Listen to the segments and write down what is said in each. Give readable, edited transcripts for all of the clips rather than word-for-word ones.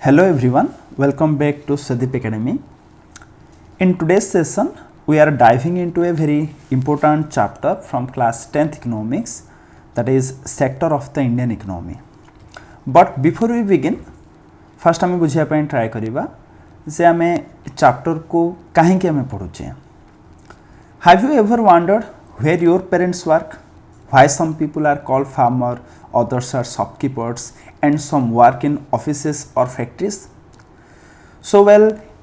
Hello everyone, welcome back to Swedeep Academy. In today's session, we are diving into a very important chapter from class 10th economics, that is sector of the Indian economy. But before we begin, first आमे बुझिया ପାଇଁ try करिबा जे आमे chapter को काहेकि आमे पढुचे. Have you ever wondered where your parents work? Why some people are called farmer, others are shopkeepers, and some work in offices or factories? So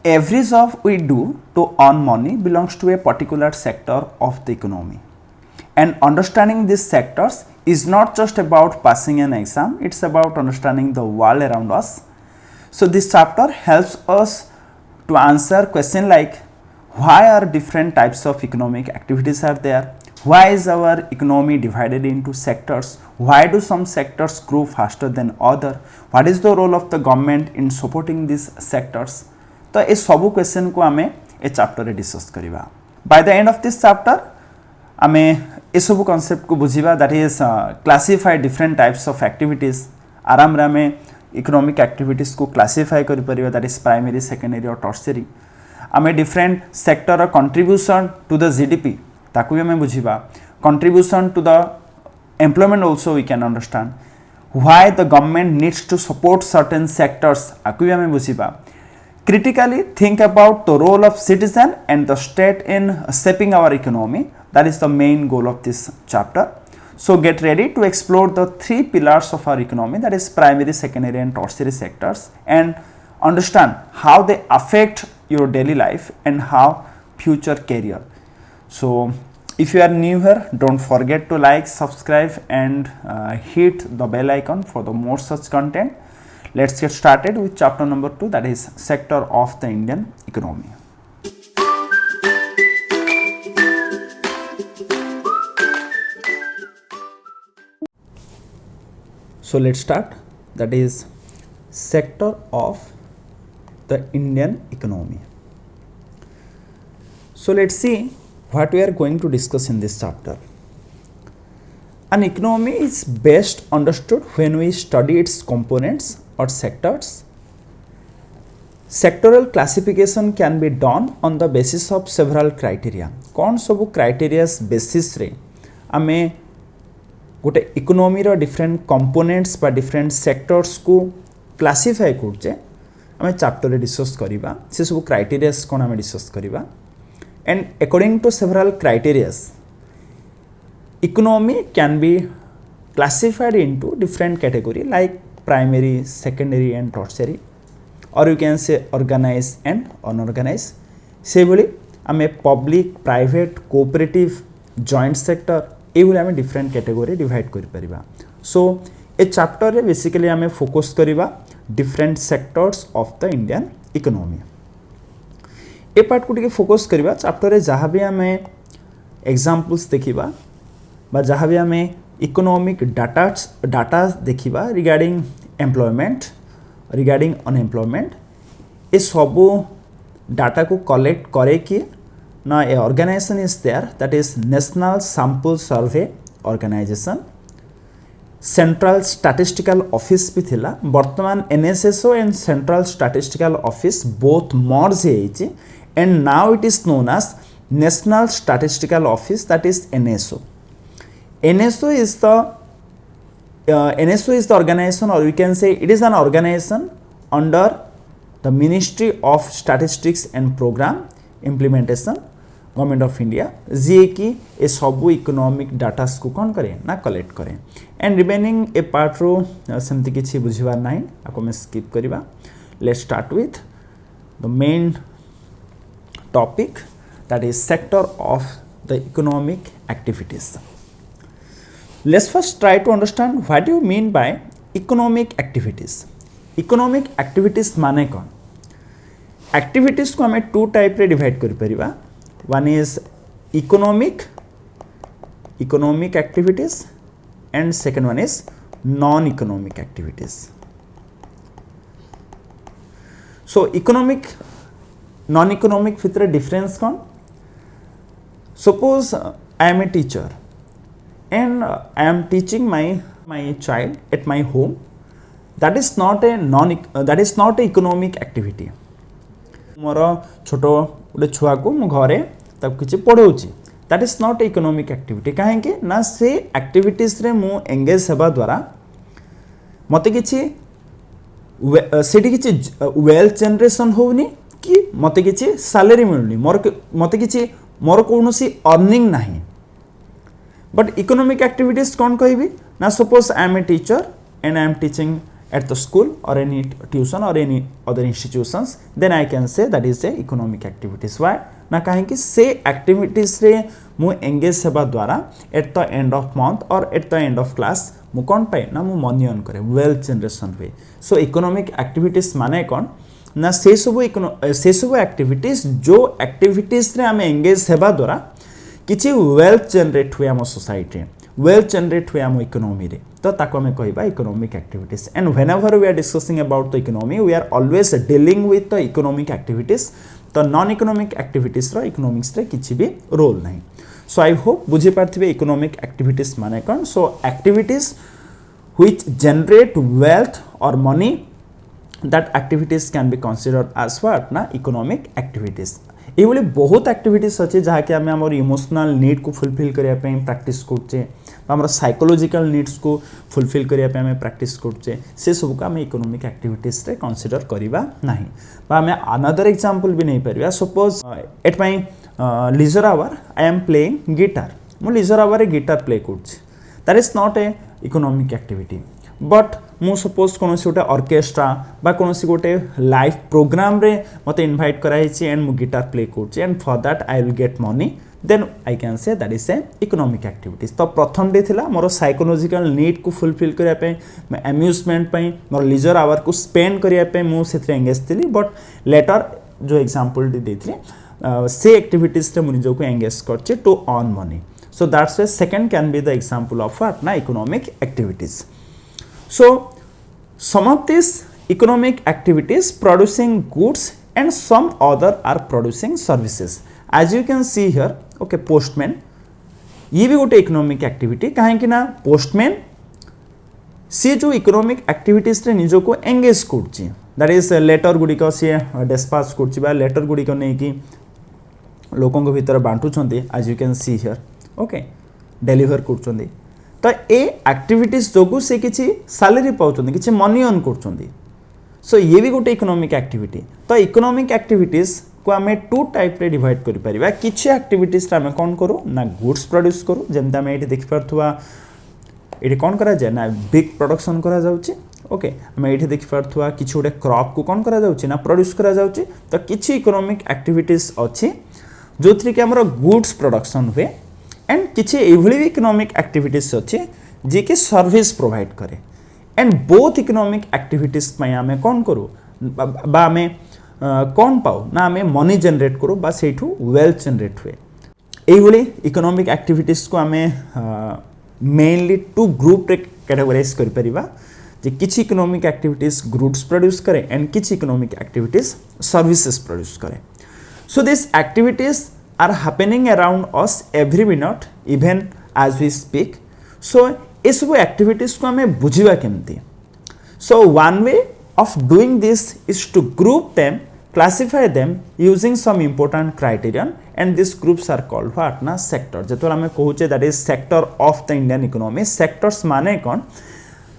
every job we do to earn money belongs to a particular sector of the economy. And understanding these sectors is not just about passing an exam, it's about understanding the world around us. So this chapter helps us to answer questions like why are different types of economic activities are there? Why is our economy divided into sectors? Why do some sectors grow faster than other? What is the role of the government in supporting these sectors? तो ये सब question को आमे ए chapter रे discuss करिबा. By the end of this chapter आमे ए सब कांसेप्ट को बुझिबा, that is classify different types of activities. आराम रे आमे इकोनॉमिक एक्टिविटीज को क्लासिफाई करि परिबा, दैट इज प्राइमरी, सेकेंडरी और टर्शियरी. आमे different sector contribution to the GDP ताकू भी हमें बुझिबा. Contribution to the employment also we can understand. Why the government needs to support certain sectors आकू भी हमें बुझिबा. Critically think about the role of citizen and the state in shaping our economy. That is the main goal of this chapter. So get ready to explore the three pillars of our economy, that is primary, secondary and tertiary sectors, and understand how they affect your daily life and how future career. So if you are new here, don't forget to like, subscribe and hit the bell icon for the more such content. Let's get started with chapter number 2, that is sector of the Indian economy. So let's start, that is sector of the Indian economy. So let's see what we are going to discuss in this chapter. An economy is best understood when we study its components or sectors. Sectoral classification can be done on the basis of several criteria. कौन सब criteria basis रे आमे गोटे economy रो different components बा different sectors को classify करछे आमे chapter रे डिस्कस करिबा. से सब क्राइटेरियास कोन आमे डिस्कस करिबा. And according to several criterias economy can be classified into different category like primary, secondary and tertiary, और you can say organise and unorganise. से भली आमे public, private, cooperative, joint sector ये आम डिफरेंट कैटेगरी डिवाइड कर परिबा. So ए chapter रे बेसिकली आम फोकस करिबा different sectors of the Indian economy. ए पार्ट को टिके फोकस करिबा. चैप्टर रे जहाँ भी आम एग्जांपल्स देखिबा बा जहाँ भी आम इकोनॉमिक डाटा देखिबा रिगार्डिंग एम्प्लॉयमेंट, रिगार्डिंग अनएम्प्लॉयमेंट, ये सब डाटा को कलेक्ट करे कि now a organization is there, that is National Sample Survey Organization. Central Statistical Office भी थिला. वर्तमान NSSO and Central Statistical Office both merge ହେଇଛି and now it is known as National Statistical Office, that is NSO. NSO is the organization, or we can say it is an organization under the Ministry of Statistics and Program Implementation, government of India, जी कि ए सब economic datas को कौन करे ना collect करे. And remaining ए पार्ट रो सेमती किछि बुझिबार नाही, आको मैं स्किप करिबा. Let's start with the main topic, that is sector of the economic activities. Let's first try to understand what you mean by economic activities. Economic activities माने कौन? एक्टिविटीज को हमें टू टाइप रे डिवाइड कर परिबा. One is economic activities and second one is non-economic activities. So economic, non-economic भितर difference कौन? Suppose I am a teacher and I am teaching my child at my home. That is not a economic activity मोर छोट गोटे छुआ को मु घरे तब किसी पढ़ाऊँगी that is not a economic activity कहीं ना से एक्टिविटीज रे मु एंगेज होगा द्वारा मत किसी वेल्थ जनरेशन होनी कि मत किसी सैलरी मिलनी मत किसी मोर कौन अर्निंग ना बट इकोनॉमिक एक्टिविटीज कौन कहबी ना suppose I am a teacher and I am teaching at the school or any tuition or any other institutions, then I can say that is a economic activities. Why? ना कहीं कि से activities रे मु engage सेबा द्वारा at the end of month or at the end of class मु कौन पाए ना मु money earn करे wealth generation हुए. So economic activities माने कौन ना से सब activities जो activities रे हमें engage सेबा द्वारा किसी wealth generate हुए हम society wealth generate हुए हम economy रे तो ताको हमें कहबा economic activities and whenever we are discussing about the economy we are always dealing with the economic activities तो नॉन इकोनॉमिक एक्टिविटीज रो इकोनॉमिक्स रे किछि भी रोल नहीं सो आई होप बुझी पारथिबे इकोनॉमिक एक्टिविटीज माने कोन so activities which generate wealth और money that activities can be considered as what ना इकोनॉमिक एक्टिविटीज ये बहुत एक्टिविटीज अच्छे जहाँकि आम आम इमोशनल नीड को फुलफिल करने प्रैक्टिस करचे आम साइकोलॉजिकल नीड्स को फुलफिल करने प्रैक्टिस करचे से सब को आम इकोनॉमिक एक्टिविटीज रे कंसीडर करवा नहीं आम अनदर एग्जांपल भी नहीं पार suppose at my leisure hour I am playing guitar मु लीजर आवर गिटार प्ले करछि that is not a economic activity but मु सपोज कौन गोटे ऑर्केस्ट्रा बा कौन गोटे लाइव प्रोग्राम रे मते इनवाइट कराई एंड मु गिटार प्ले करछि and for that I will get money then I can say that is a economic activities तो प्रथम डे थिला मोर साइकोलॉजिकल नीड को फुलफिल करिया पे एम्यूजमेंट पे मोर लीजर आवर को स्पेंड करिया पे मु सेथरे एंगेज थिली बट लेटर जो एग्जांपल देथिले से एक्टिविटीज रे मु निजो को एंगेज करछि to earn money so that's why second can be the example of what ना economic activities So, some of these economic activities producing goods and some other are producing services. As you can see here, okay, postman, ये भी गोटे economic activity कहीं कि ना postman सी जो economic activities रे निजो को engage करची, that is letter गुड़िक C dispatch करची बा letter गुड़िक नहीं कि लोगों को भीतर Bantu Chandi, as you can see here, okay, deliver करचंदी तो ए एक्टिविटीज जोगु से किसी सैलरी पाउछंदी किसी मनी अर्न करछंदी सो ये भी गोटे इकोनॉमिक एक्टिविटी तो इकोनॉमिक एक्टिविटीज को आमे टू टाइप रे डिवाइड करि परिबा किछि एक्टिविटीज रे आमे कोन करू ना गुड्स प्रोड्यूस करू जेमता आमे एठी देखि परथुवा एठी कोन करा जाय ना बिग प्रोडक्शन करा जाउची ओके आमे एठी देखि परथुवा किछि गोटे क्रॉप को कोन करा जाउची ना प्रोड्यूस करा जाउची तो किछि इकोनॉमिक एक्टिविटीज अछि जोथि के हमर गुड्स प्रोडक्शन हुए एंड किसी एभली इकोनॉमिक एक्टिविटीज अच्छे जी कि सर्विस प्रोवाइड करे एंड बोथ इकोनॉमिक एक्टिविटीज में आमे कौन करूँ बा आमे कौन पाऊ ना आमे मनी जनरेट करूँ बा सेठू वेल्थ जनरेट हुए एभली इकोनॉमिक एक्टिविटीज को आमे मेनली टू ग्रुप रे कैटेगराइज कर परिबा जे किछि इकोनॉमिक एक्टिविटीज गुड्स प्रोड्यूस करे एंड किछि इकोनॉमिक एक्टिविटीज सर्विसेज प्रोड्यूस करे so this activities are happening around us every minute even as we speak so ये सब activities को हमें बुझिबा केमती so one way of doing this is to group them classify them using some important criterion and these groups are called what na sector जेतोर हमें कहूचे that is sector of the Indian economy sectors माने कौन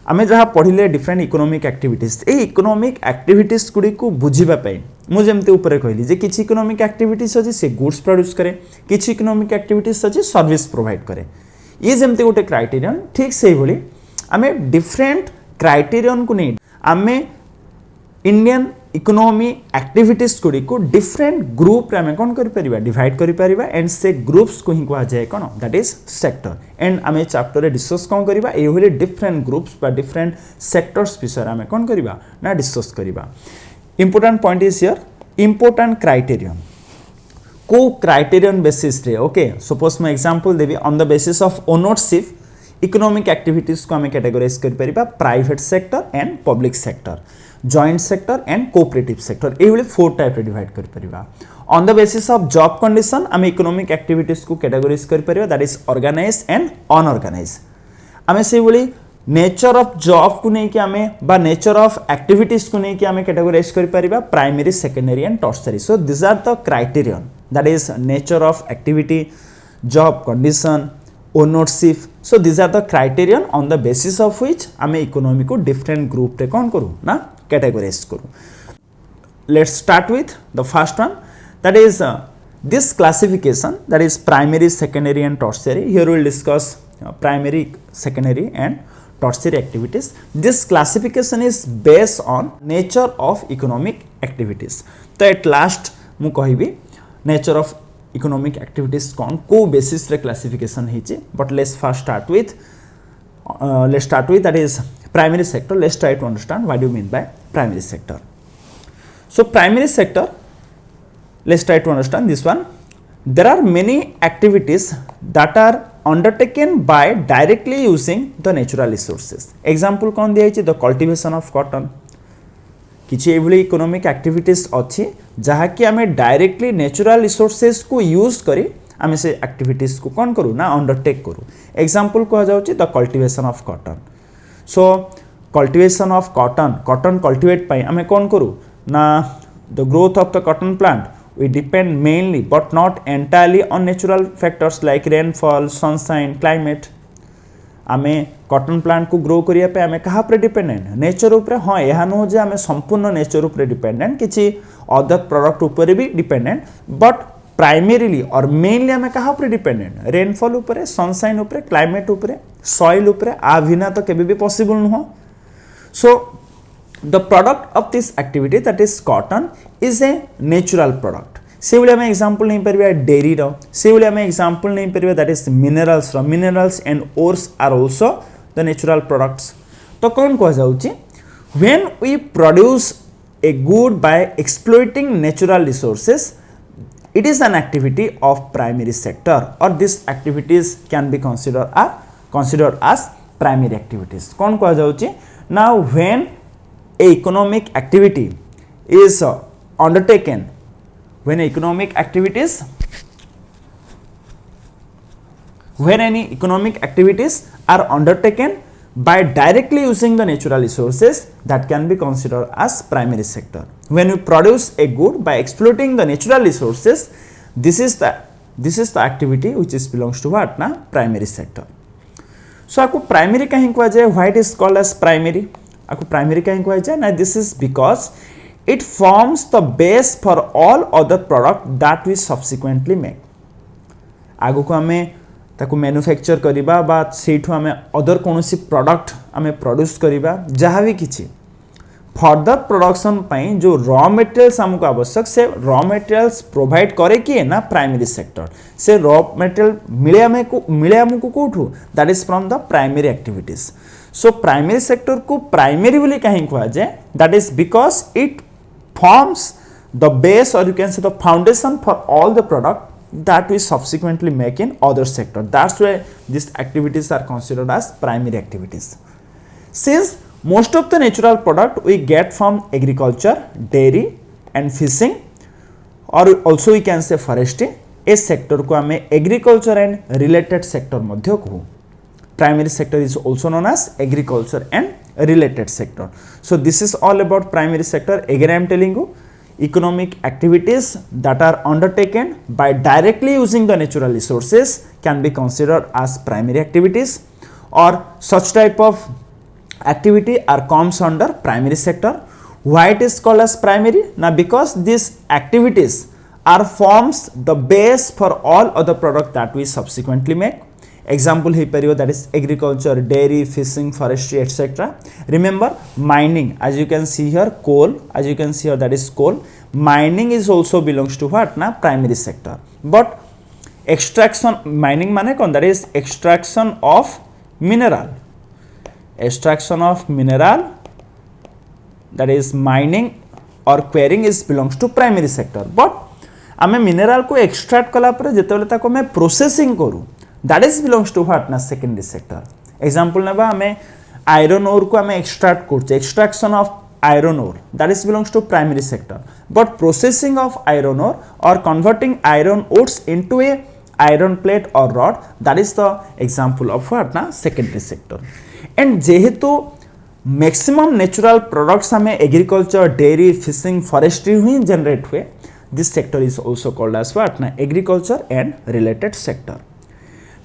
आमे जहाँ पढ़िले different economic activities ए economic activities Gudi को बुझिबा पई मु जेमते ऊपर कहली जे किछि इकोनॉमिक एक्टिविटीज अछि से गुड्स प्रोड्यूस करे किछि इकोनॉमिक एक्टिविटीज अछि सर्विस प्रोवाइड करे ये जेमते गोटे क्राइटेरियन ठीक से भली आमे डिफरेंट क्राइटेरियन को नहीं आमे इंडियन इकोनॉमी एक्टिविटीज गुड़ी को डिफरेंट ग्रुप रे आमे कोन करि परिबा डिवाइड करि परिबा एंड से ग्रुप्स को ही कहा जाय कोन दैट इज सेक्टर एंड आमे चैप्टर रे डिस्कस कोन करिबा ए होले डिफरेंट ग्रुप्स बा डिफरेंट सेक्टर्स विषय आमे कोन करिबा ना डिस्कस करिबा important point is here important criterion को क्राइटेरियन बेसिस रे ओके सपोज मैं एग्जांपल देबी on the basis of ownership economic activities को आमे कैटेगराइज करि परिबा private sector and public sector joint sector and cooperative sector ये फोर टाइप रे डिवाइड कर परिबा on the basis of job condition आमे इकोनॉमिक एक्टिविटीज को कैटेगराइज कर परिबा that is organise and unorganise आमे से बोली नेचर ऑफ जॉब को नहीं कि आमे बा नेचर ऑफ एक्टिविटीज को नहीं कि आमे कैटेगराइज करि परिबा primary secondary and tertiary so this are the criterion that is nature of activity job condition ownership so this are the criterion on the basis of which आमे economy को different group रे कोन करू ना categorise करू let's start with the first one that is this classification that is primary secondary and tertiary here we will discuss primary secondary and tertiary activities this classification is based on nature of economic activities तो at last मु कहिबी nature of economic activities कौन को basis रे classification हेची but let's first start with that is primary sector let's try to understand what do you mean by primary sector so primary sector let's try to understand this one there are many activities that are undertaken by directly using the natural resources example kon diya the cultivation of cotton किछि एभली economic activities अछि जहा कि हमें directly natural resources को use करी हमें से एक्टिविटीज को कोन करू ना अंडरटेक करू एग्जांपल को जाउछि the cultivation of cotton so cultivation of cotton cultivate पई हमें कोन करू ना the growth of the cotton plant we depend mainly but not entirely on natural factors like rainfall sunshine climate आमे कॉटन प्लांट को grow करिया पे आमे कहा पर डिपेंडेंट नेचर ऊपर हां एहा नो जे आमे संपूर्ण नेचर ऊपर डिपेंडेंट किछि अदर प्रोडक्ट ऊपर भी डिपेंडेंट बट प्राइमरीली और मेनली आमे कहा पर डिपेंडेंट रेनफॉल ऊपर सनशाइन ऊपर क्लाइमेट ऊपर सॉइल ऊपर आ बिना तो केबे भी पॉसिबल न हो सो the product of this activity that is cotton is a natural product से बोले हमें एग्जांपल नहीं परिबा डेयरी रो से बोले हमें एग्जांपल नहीं परिबा दैट इज मिनरल्स रो minerals and ores are also the natural products तो कोन कह जाउची when we produce a good by exploiting natural resources it is an activity of primary sector or these activities can be considered as primary activities कोन कह जाउची now when a economic activity is undertaken when any economic activities are undertaken by directly using the natural resources that can be considered as primary sector when we produce a good by exploiting the natural resources this is the activity which is belongs to what na primary sector so aku primary kahin ko jaye why it is called as primary आपको primary कहीं कहा जाए ना this is because it forms the base for all other product that we subsequently make आगो को हमें ताको manufacture करिबा बा सेठु हमें अदर कोनोसी प्रोडक्ट हमें प्रोड्यूस करिबा जहाँ भी किछि फर्दर प्रोडक्शन पई जो रॉ मटेरियल्स हमको आवश्यक से रॉ मटेरियल्स प्रोवाइड करे किए ना प्राइमरी सेक्टर से रॉ मटेरियल मिले हमको कोठु that is from the primary activities so primary sector को primary बोली कहीं कहा जाए that is because it forms the base or you can say the foundation for all the product that we subsequently make in other sector that's why these activities are considered as primary activities since most of the natural product we get from agriculture dairy and fishing or also we can say forestry a sector को हमें agriculture and related sector मध्य कहू primary sector is also known as agriculture and related sector so this is all about primary sector again I am telling you economic activities that are undertaken by directly using the natural resources can be considered as primary activities or such type of activity are comes under primary sector why it is called as primary now because these activities are forms the base for all other product that we subsequently make example he period that is agriculture dairy fishing forestry etc remember mining as you can see here coal as you can see here that is coal mining is also belongs to what na primary sector but extraction mining mane kon that is extraction of mineral that is mining or quarrying is belongs to primary sector but आमे mineral को extract कला पर जेतेबेले ताको मैं processing करू that is belongs to what na secondary sector example नेबा हमें iron ore को हमें एक्सट्रैक्ट करछे extraction of iron ore that is belongs to primary sector but processing of iron ore or converting iron ores into a iron plate or rod that is the example of what na secondary sector and जेहेतु maximum natural products हमें agriculture dairy fishing forestry ही generate हुए this sector is also called as what ना agriculture and related sector.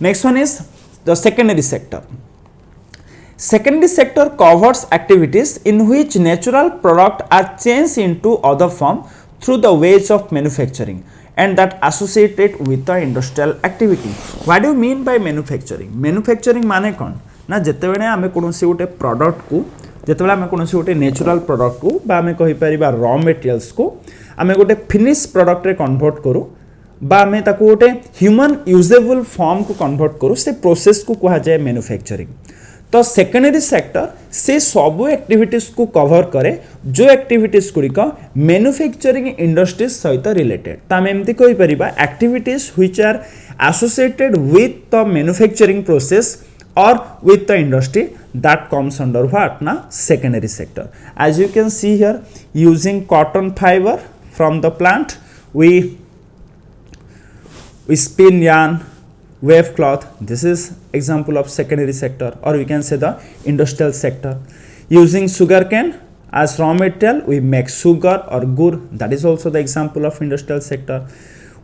Next one is the secondary sector. Secondary sector covers activities in which natural products are changed into other form through the ways of manufacturing and that associated with the industrial activity. What do you mean by manufacturing? Manufacturing माने कौन ना जिते बेले आमे कोनोसी गोटे product को जिते बेले आमे कोनोसी गोटे नेचुरल प्रोडक्ट को बा आमे कहि परिबा रॉ मटेरियल्स को आमे गोटे फिनिश प्रोडक्ट रे कन्वर्ट करू बा आमे ताको गोटे ह्यूमन यूजेबल फॉर्म को कन्वर्ट करू से प्रोसेस को कहा जाए मैन्युफैक्चरिंग. तो सेकेंडरी सेक्टर से सबू एक्टिविटीज को कवर करे जो एक्टिविटीज गुड़िक मैन्युफैक्चरिंग इंडस्ट्रीज सहित रिलेटेड. तो आम एमती कहि परिबा activities which are associated with the manufacturing process और with the industry that comes under what ना secondary sector. As you can see here using cotton fibre from the plant we spin yarn, wave cloth. This is example of secondary sector, or we can say the industrial sector. Using sugarcane as raw material we make sugar or gur, that is also the example of industrial sector.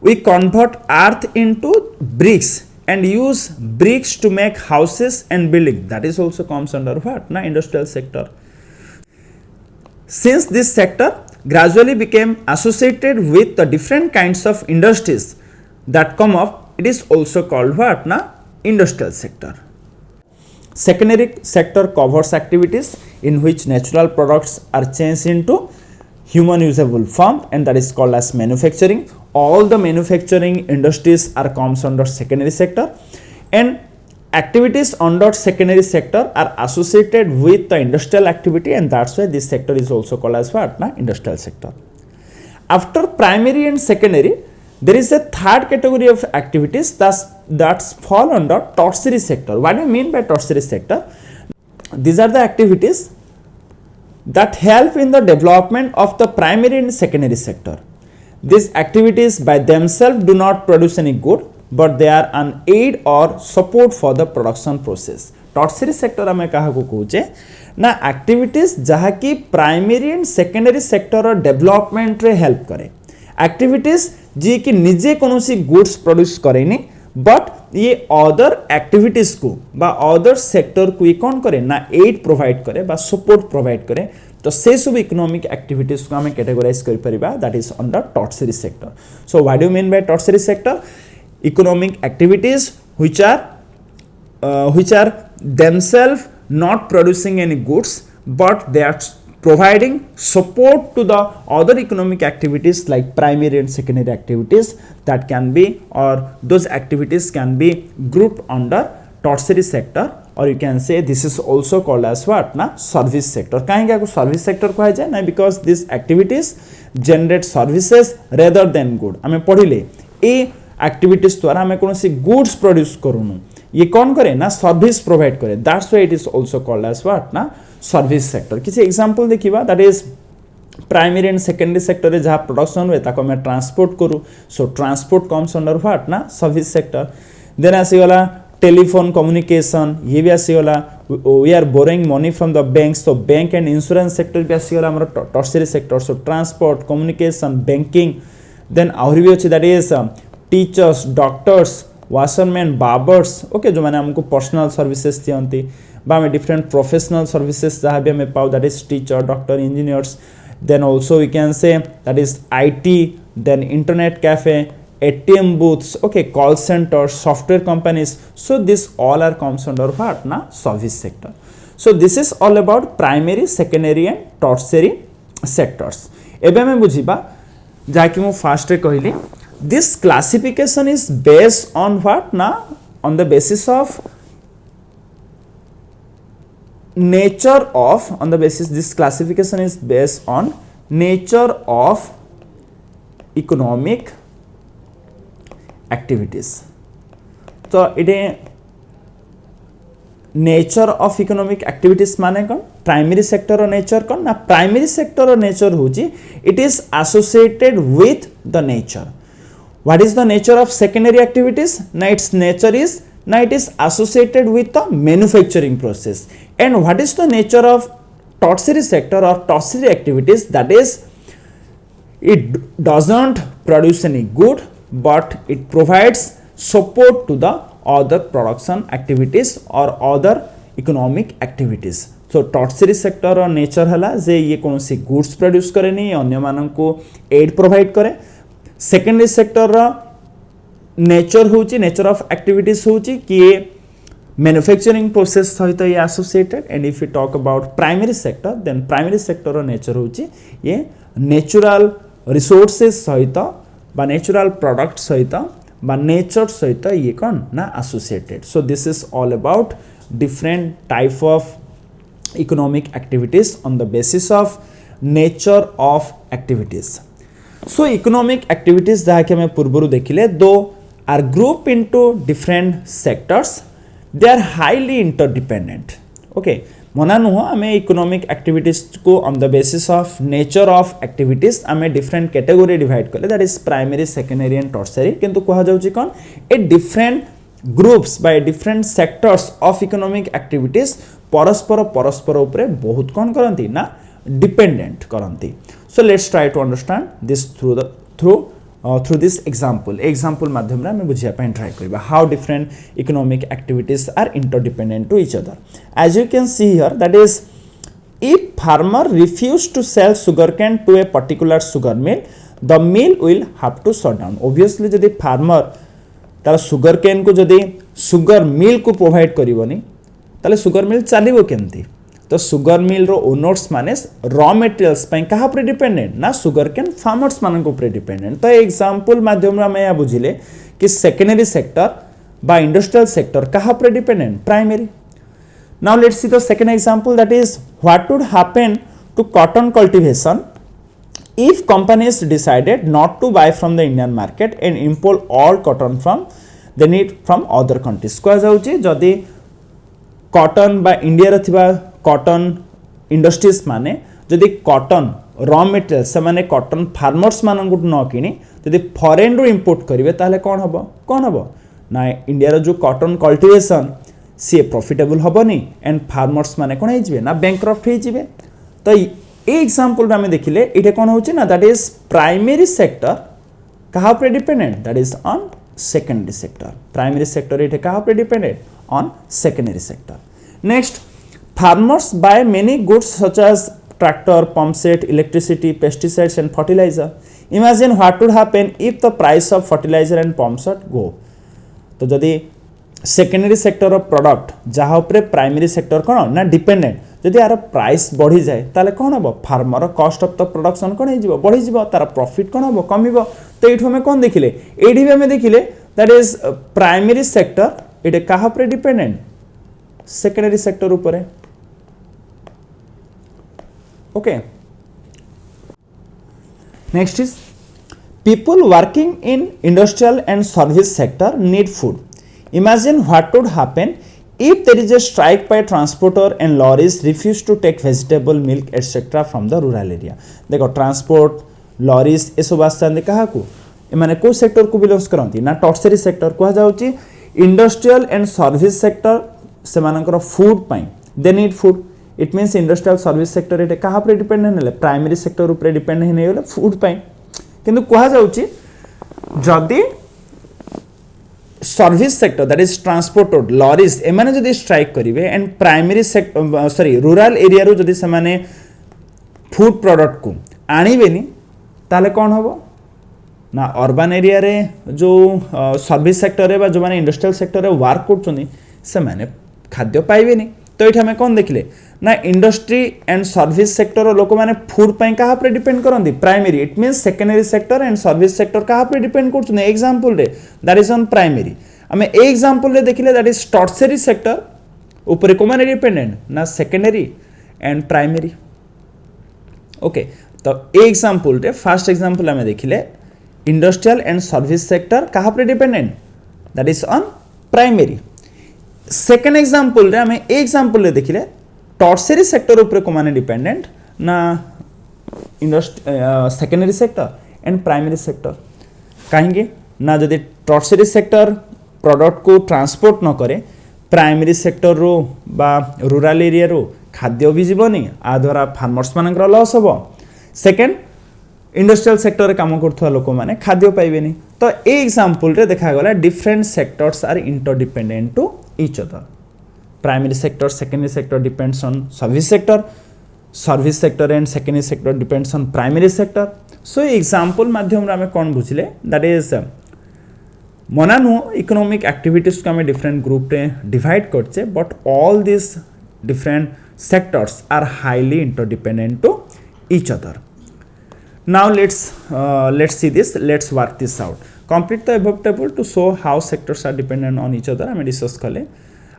We convert earth into bricks and use bricks to make houses and building, that is also comes under what na industrial sector. Since this sector gradually became associated with the different kinds of industries that come up, it is also called what na industrial sector. Secondary sector covers activities in which natural products are changed into human usable form and that is called as manufacturing. All the manufacturing industries are comes under secondary sector and activities under secondary sector are associated with the industrial activity and that's why this sector is also called as what na industrial sector. After primary and secondary there is a third category of activities that fall under tertiary sector. What do you mean by tertiary sector? These are the activities that help in the development of the primary and secondary sector. These activities by themselves do not produce any good, but they are an aid or support for the production process. Tertiary sector ame kaha ko कहूचे ना activities जहाँ की primary and secondary sector development रे help करे. Activities जी कि निजे कोनोसी goods produce करेनी but ये अदर एक्टिविटीज को बा अदर सेक्टर को ये कौन करे ना एड प्रोवाइड करे बा सपोर्ट प्रोवाइड करे. तो से सब इकोनॉमिक एक्टिविटीज को हमें कैटेगराइज कर परिबा that is under tertiary sector. So what do you mean by tertiary sector? Economic activities which are themselves not producing any goods but they are providing support to the other economic activities like primary and secondary activities that can be or those activities can be grouped under tertiary sector or you can say this is also called as what na service sector. kahin ko service sector कहा जाए ना because these activities generate services rather than good. ame पढ़िले A activities द्वारा हमें कौन सी goods produce करूनु ये कौन करे ना सर्विस प्रोवाइड करे. that's why it is also called as what ना सर्विस सेक्टर. किसी एग्जांपल देखिबा that is primary and secondary sector रे जहाँ प्रोडक्शन हुए ताको मैं ट्रांसपोर्ट करूँ so transport comes under what ना सर्विस सेक्टर. देन आसीगला टेलीफोन कम्युनिकेशन ये भी आसीगला we are borrowing money from the bank so bank and insurance sector भी आसीगला हमर tertiary sector. So transport communication banking then आहुरी भी अछि that is teachers doctors washerman barbers okay जो माने हमको पर्सनल सर्विसेज दियंती बा हमें डिफरेंट प्रोफेशनल सर्विसेज जहाँ भी हमें पाओ that is teacher doctor engineers. Then also we can say that is IT then internet cafe ATM booths okay call centers software companies. So this all are comes under what na service sector. So this is all about primary secondary and tertiary sectors. एबे हमें बुझिबा जाकि मु fast रे कहली this classification is based on what na on the basis of nature of on the basis this classification is based on nature of economic activities. तो इटे nature of economic activities माने कौन प्राइमरी सेक्टर और nature कौन ना primary sector और nature होची it is associated with the nature. What is the nature of secondary activities ना its nature is Now it is associated with the manufacturing process. And what is the nature of tertiary sector or tertiary activities? That is, it doesn't produce any good, but it provides support to the other production activities or other economic activities. So tertiary sector or nature हला जे ये कौन सी goods produce करे नहीं, अन्य मानन को aid provide करे. Secondary sector रा nature होची, nature of activities होची कि ये manufacturing process सहित ये associated. And if we talk about primary sector, then primary sector रा nature होची ये natural resources सहित बा natural products सहित बा nature सहित ये कौन ना associated. So this is all about different type of economic activities on the basis of nature of activities. So economic activities जहाँ के मैं पूर्वरु देखिले दो are grouped into different sectors. They are highly interdependent. Okay, मना नुह आमे economic activities को on the basis of nature of activities आमे different category divide करले, that is primary, secondary and tertiary. किंतु कहा जाउची कौन a different groups by different sectors of economic activities परस्पर परस्पर उपरे बहुत कौन करंती ना dependent करंती. So let's try to understand this through this example. Example माध्यम रे हमें बुझिया ପାଇଁ try करबा how different economic activities are interdependent to each other. As you can see here, that is, if farmer refuse to sell sugarcane to a particular sugar mill, the mill will have to shut down. Obviously जदि farmer तार sugarcane को जदि sugar mill को provide करिवनी ताले sugar mill चलिबो केमती. तो sugar mill रो owners माने raw materials ପାଇଁ कहा पर डिपेंडेंट ना sugarcane farmers मान को पर डिपेंडेंट. तो एग्जांपल माध्यम रे मैं या बुझिले कि secondary sector बा industrial sector कहा पर dependent primary. Now let's see the second example, that is, what would happen to cotton cultivation if companies decided not to buy from the Indian market and import all cotton from they need from other countries. कहा जाउची जदि cotton बा India रे थिबा cotton industries माने जदि cotton raw material से माने कॉटन फार्मर्स मान को न किनी जदि फॉरेन रो इंपोर्ट करिवे ताले कोन हबो ना इंडिया रो जो कॉटन कल्टीवेशन सी प्रॉफिटेबल हबनी एंड फार्मर्स माने कोन हे जिवे ना बैंकरप्ट हे जिवे. तो ए एग्जांपल रे हम देखिले इटे कोन होची ना, दैट इज प्राइमरी सेक्टर कहा पर dependent, that is on secondary sector. Primary sector it कहा पर dependent on secondary sector. Next, farmers buy many goods such as tractor, pump set, electricity, pesticides and fertilizer. Imagine what would happen if the price of fertilizer and pump set go. तो जदि secondary sector of product जहाँ उपरे primary sector कौन ना dependent, जदि यार price बढ़ी जाए ताले कौन हबो farmer cost of the production कौन हो बढ़ी जीव तार प्रॉफिट कौन हबो कमिबो. तो ये हमें कौन देखिले एडी हमें देखिले that is primary sector it कहा पर डिपेंडेंट सेकेंडरी सेक्टर ऊपर. Okay, next is people working in industrial and service sector need food. Imagine what would happen if there is a strike by transporter and lorries refuse to take vegetable, milk etc. from the rural area. देखो transport lorries ए सब आसते कहा को माने को sector को belongs करंती ना tertiary sector कहा जाउची. इंडस्ट्रियल एंड सर्विस सेक्टर से मानकर फूड पाई they need food. It means industrial service sector एटे कहा पर डिपेंडेंट हेले प्राइमरी सेक्टर ऊपर डिपेंडेंट हेले फूड पाई. किंतु कहा जाउची जदी service sector that is transported lorries एमाने जदी स्ट्राइक करिवे and primary sector sorry rural area रो जदी समाने फूड प्रोडक्ट को आनिबेनी ताले कोन हबो ना अर्बन एरिया रे जो सर्विस सेक्टर रे बा जो माने इंडस्ट्रियल सेक्टर रे वर्क करछनी से माने खाद्य पाइबेनी. तो एठा में कोन देखिले ना इंडस्ट्री एंड सर्विस सेक्टर लोक माने फूड पई कहा पर डिपेंड करंती primary. It means secondary sector and service sector कहा पर डिपेंड करछनी एग्जांपल रे दैट इज ऑन प्राइमरी. हमें ए एग्जांपल रे देखिले दैट इज टर्शियरी सेक्टर ऊपर को माने डिपेंडेंट ना सेकेंडरी एंड प्राइमरी. ओके, तो ए एग्जांपल रे फर्स्ट एग्जांपल हमें देखिले इंडस्ट्रियल एंड सर्विस सेक्टर कहा पर dependent that is on primary. Second example रे हमें ए एग्जांपल रे देखिले टर्शियरी सेक्टर ऊपर को माने डिपेंडेंट ना secondary sector and primary sector. कहीं ना जदि टर्शियरी सेक्टर प्रोडक्ट को ट्रांसपोर्ट न करे प्राइमरी सेक्टर रो बा रूरल एरिया रो खाद्य भी जीवनी आ द्वारा फार्मर्स मानकर लॉस हम सेकेंड इंडस्ट्रियल सेक्टर रे काम करथुवा लोक माने खाद्य पाइबेनी तो ए एग्जांपल रे देखा गला different sectors are interdependent to each other primary sector secondary sector depends on service sector and secondary sector depends on primary sector so example माध्यम रे हमें कोन बुझिले दैट इज मनानु इकोनॉमिक एक्टिविटीज को हमें डिफरेंट ग्रुप रे डिवाइड करछे but all this different sectors are highly interdependent to each other now let's see this, let's work this out. Complete the above table to show how sectors are dependent on each other हमें discuss कले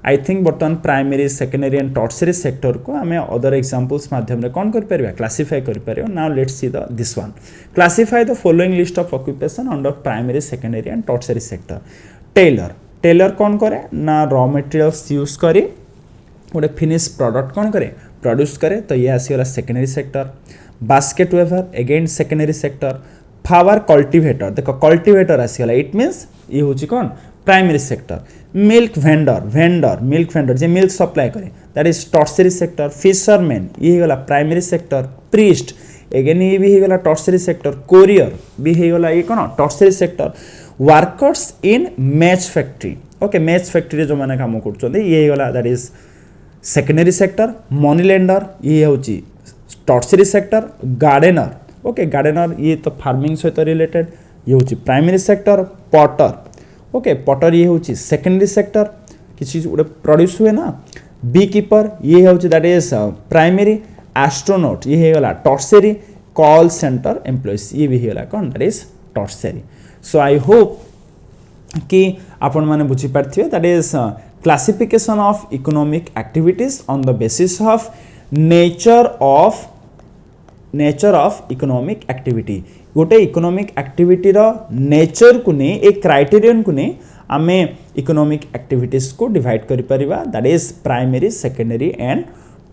I think बर्तमान primary secondary and tertiary sector को हमें other examples माध्यम रे कौन कर परिबा क्लासिफाई कर परिबा now let's see the this one classify the following list of occupation under primary secondary and tertiary sector tailor कौन करे ना रॉ मटेरियल्स यूज करी गोटे फिनिश प्रोडक्ट कौन करे प्रोड्यूस करे तो ये आसीगला secondary sector basket weaver again secondary sector flower cultivator देखो कल्टिवेटर आसीगला इट मीन्स ये होची कौन प्राइमरी सेक्टर मिल्क वेंडर जे मिल्क सप्लाई करे that is tertiary sector fisherman ये गला प्राइमरी सेक्टर प्रीस्ट अगेन ये भी गला टर्शियरी सेक्टर कोरियर भी गला ये कौन tertiary sector workers in match factory okay match factory जो माने काम करछन ये गला that is secondary sector money lender ये होची tertiary sector gardener okay gardener ये तो फार्मिंग सहित रिलेटेड ये होची primary sector potter okay potter ये होची सेकेंडरी सेक्टर किसी गोटे प्रोड्यूस हुए ना बी कीपर ये होची दैट इज प्राइमरी एस्ट्रोनॉट ये गला टर्शियरी कॉल सेंटर एम्प्लॉइज ये भी गला कौन that is tertiary so I hope कि आपण माने बुझी पारथिबे that is classification of economic activities on the basis of nature of economic activity गोटे इकोनॉमिक एक्टिविटी रो नेचर को ने एक क्राइटेरियन को ने आमे इकोनॉमिक एक्टिविटीज को डिवाइड करि परिबा that is primary secondary and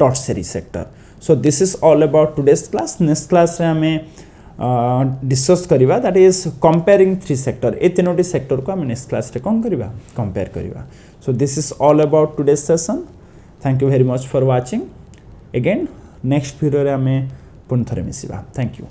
tertiary sector so this is all about today's class next class रे हमें डिस्कस करिबा that is comparing three sector ए तीनोटी सेक्टर को हम नेक्स्ट क्लास रे कोन करिबा कंपेयर करिबा so this is all about today's session thank you very much for watching again next video रे हमें पुनः थरे मिसिबा थैंक यू।